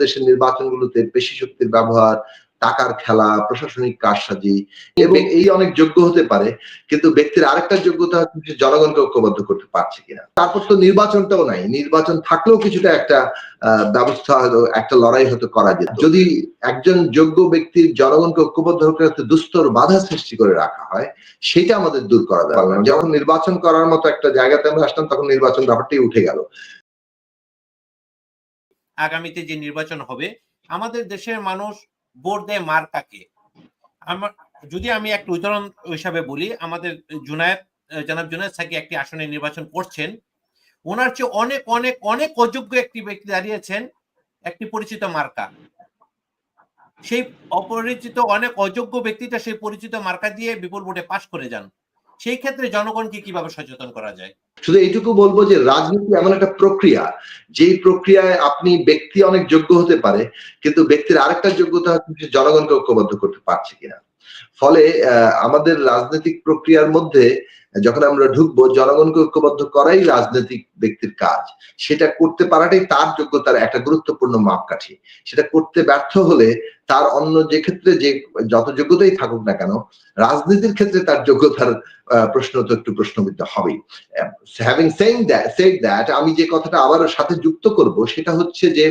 দেশের নির্বাচনগুলোতে পেশি শক্তির ব্যবহার, টাকার খেলা, প্রশাসনিক কারসাজি এবং এই অনেক যোগ্য হতে পারে, কিন্তু ব্যক্তির আরেকটা যোগ্যতা হচ্ছে জনগণকে ঐক্যবদ্ধ করতে পারছে কিনা। তারপর তো নির্বাচনটাও নাই, নির্বাচন থাকলেও কিছুটা একটা ব্যবস্থা হয়তো, একটা লড়াই হয়তো করা যেত যদি একজন যোগ্য ব্যক্তির জনগণকে ঐক্যবদ্ধ করতে দুস্তর বাধা সৃষ্টি করে রাখা হয়। সেটা আমাদের দূর করা দরকার। যখন নির্বাচন করার মতো একটা জায়গাতে আমরা আসলাম, তখন নির্বাচন ব্যাপারটাই উঠে গেল। আগামীতে যে নির্বাচন হবে, আমাদের দেশের মানুষ ভোট দেয় মার্কাকে। যদি আমি একটা উদাহরণ হিসাবে বলি, আমাদের জনাব জুনায়েদ সাকি একটি আসনে নির্বাচন করছেন, ওনার চেয়ে অনেক অনেক অনেক অযোগ্য একটি ব্যক্তি দাঁড়িয়েছেন একটি পরিচিত মার্কা। সেই অপরিচিত অনেক অযোগ্য ব্যক্তিটা সেই পরিচিত মার্কা দিয়ে বিপুল ভোটে পাশ করে যান। সেই ক্ষেত্রে জনগণকে কিভাবে সচেতন করা যায়? শুধু এইটুকু বলবো যে রাজনীতি এমন একটা প্রক্রিয়া, যেই প্রক্রিয়ায় আপনি ব্যক্তি অনেক যোগ্য হতে পারে, কিন্তু ব্যক্তির আরেকটা যোগ্যতা হচ্ছে জনগণকে ঐক্যবদ্ধ করতে পারছে কিনা। ফলে আমাদের রাজনৈতিক প্রক্রিয়ার মধ্যে যখন আমরা ঢুকবো, জনগণকে ঐক্যবদ্ধ করাই রাজনৈতিক ব্যক্তির কাজ। সেটা করতে পারাটাই তার যোগ্যতার একটা গুরুত্বপূর্ণ মাপকাঠি। সেটা করতে ব্যর্থ হলে তার অন্য যে ক্ষেত্রে যে যত যোগ্যতাই থাকুক না কেন, রাজনীতির ক্ষেত্রে তার যোগ্যতার প্রশ্ন তো একটু প্রশ্নবিদ্ধ হবেই। হ্যাভিং সেড দ্যাট, আমি যে কথাটা আবার সাথে যুক্ত করব সেটা হচ্ছে যে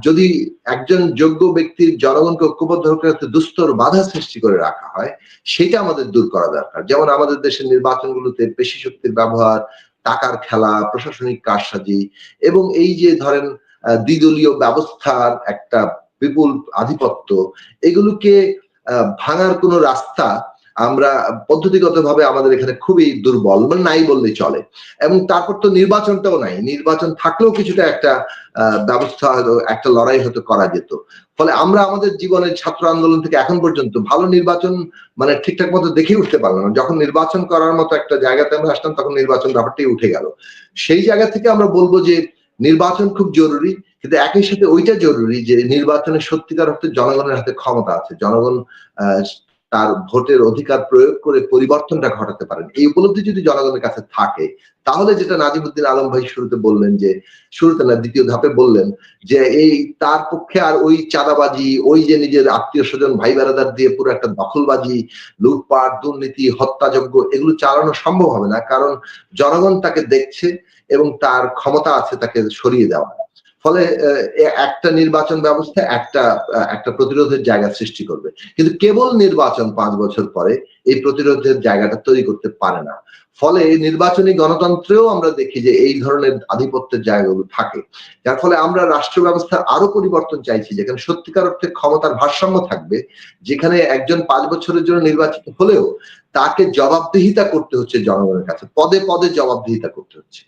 যদি একজন যোগ্য ব্যক্তির জনগণকে ঐক্যবদ্ধ করতে দুস্তর বাধা সৃষ্টি করে রাখা হয়, সেটা আমাদের দূর করা দরকার। যেমন আমাদের দেশের নির্বাচনগুলোতে পেশি শক্তির ব্যবহার, টাকার খেলা, প্রশাসনিক কারসাজি এবং এই যে ধরেন দ্বিদলীয় ব্যবস্থার একটা বিপুল আধিপত্য, এগুলোকে ভাঙার কোনো রাস্তা আমরা পদ্ধতিগতভাবে আমাদের এখানে খুবই দুর্বল, মানে নাই বললেই চলে। এবং তারপর তো নির্বাচনটাও নাই, নির্বাচন থাকলেও কিছুটা একটা ব্যবস্থা হয়তো, একটা লড়াই হয়তো করা যেত। ফলে আমরা আমাদের জীবনের ছাত্র আন্দোলন থেকে এখন পর্যন্ত ভালো নির্বাচন মানে ঠিকঠাক মতো দেখে উঠতে পারলাম না। যখন নির্বাচন করার মতো একটা জায়গাতে আমরা আসলাম, তখন নির্বাচন ব্যাপারটাই উঠে গেল। সেই জায়গা থেকে আমরা বলবো যে নির্বাচন খুব জরুরি, কিন্তু একই সাথে ওইটা জরুরি যে নির্বাচনের সত্যিকার অর্থে জনগণের হাতে ক্ষমতা আছে। জনগণ তার ভোটের অধিকার প্রয়োগ করে পরিবর্তনটা ঘটাতে পারেন। এই উপলব্ধি যদি জনগণের কাছে থাকে, তাহলে যেটা নাজিমুদ্দিন আলম ভাই শুরুতে বললেন, যে শুরুতে না দ্বিতীয় ধাপে বললেন যে এই তার পক্ষে আর ওই চাঁদাবাজি, ওই যে নিজের আত্মীয় স্বজন ভাই বেড়াদার দিয়ে পুরো একটা দখলবাজি, লুটপাট, দুর্নীতি, হত্যাযজ্ঞ এগুলো চালানো সম্ভব হবে না। কারণ জনগণ তাকে দেখছে এবং তার ক্ষমতা আছে তাকে সরিয়ে দেওয়া। ফলে একটা নির্বাচন ব্যবস্থা একটা প্রতিরোধের জায়গা সৃষ্টি করবে, কিন্তু কেবল নির্বাচন 5 বছর পরে এই প্রতিরোধের জায়গাটা তৈরি করতে পারে না। ফলে নির্বাচনী গণতন্ত্রেও আমরা দেখি যে এই ধরনের আধিপত্যের জায়গাগুলো থাকে, যার ফলে আমরা রাষ্ট্র ব্যবস্থার আরো পরিবর্তন চাইছি, যেখানে সত্যিকার অর্থে ক্ষমতার ভারসাম্য থাকবে, যেখানে একজন 5 বছরের জন্য নির্বাচিত হলেও তাকে জবাবদিহিতা করতে হচ্ছে জনগণের কাছে, পদে পদে জবাবদিহিতা করতে হচ্ছে।